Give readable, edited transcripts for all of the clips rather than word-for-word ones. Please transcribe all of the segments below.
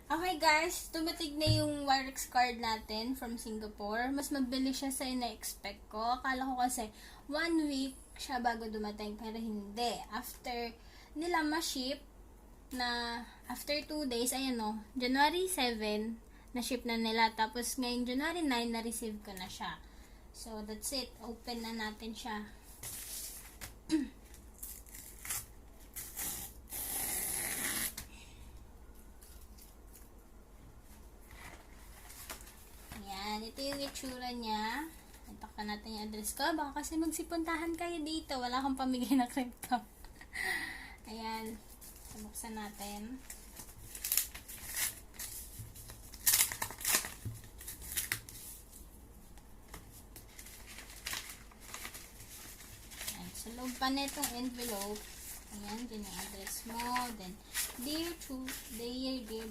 Okay guys, tumatig na yung Wirex card natin from Singapore. Mas mabilis siya sa ina-expect ko. Akala ko kasi 1 week siya bago dumating, pero hindi. After nila ma-ship na after 2 days, ayan o, January 7 na-ship na nila. Tapos ngayon January 9 na-receive ko na siya. So that's it. Open na natin siya. Ito yung itsura niya. Itakpan natin yung address ko. Baka kasi magsipuntahan kayo dito. Wala akong pamigay na crypto. Ayan. Buksan natin. Ayan. Sa loob pa nitong envelope. Ayan. Dyan yung address mo. Then, dear,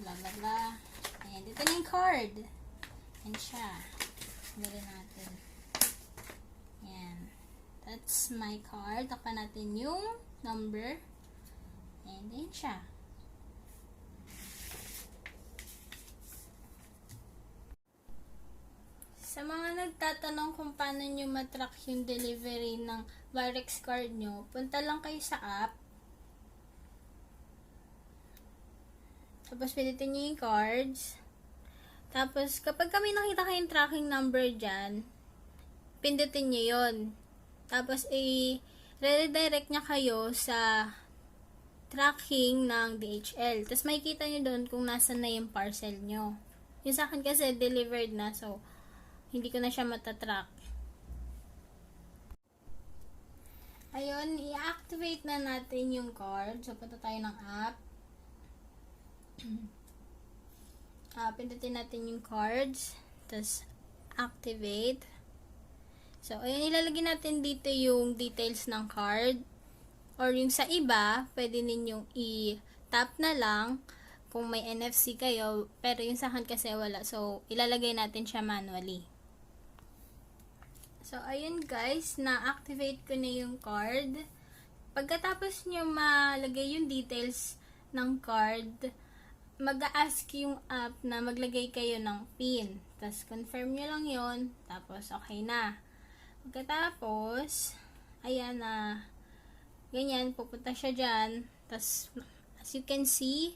blah, blah, blah. Ayan. Dito na yung card. Ayan siya. Dali natin. Ayan. That's my card. Takpan natin yung number. And then siya. Sa mga nagtatanong kung paano nyo matrack yung delivery ng Wirex card nyo, punta lang kayo sa app. Tapos pilitin nyo yung cards. Tapos, kapag kami nakita kayong tracking number dyan, pindutin nyo yun. Tapos, i-redirect niya kayo sa tracking ng DHL. Tapos, makikita nyo doon kung nasan na yung parcel nyo. Yung sa akin kasi, delivered na. So, hindi ko na siya matatrack. Ayun, i-activate na natin yung card. So, punta tayo ng app. Pindutin natin yung cards, tapos activate. So, ayan, ilalagay natin dito yung details ng card, or yung sa iba, pwede ninyong i-tap na lang kung may NFC kayo, pero yung sa akin kasi wala, so ilalagay natin siya manually. So, ayun guys, na-activate ko na yung card. Pagkatapos nyo malagay yung details ng card, mag-a-ask yung app na maglagay kayo ng PIN. Tapos, confirm nyo lang yon. Tapos, okay na. Pagkatapos, ayan na, ganyan, pupunta siya dyan. Tapos, as you can see,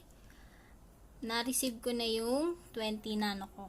na-receive ko na yung 20 nano ko.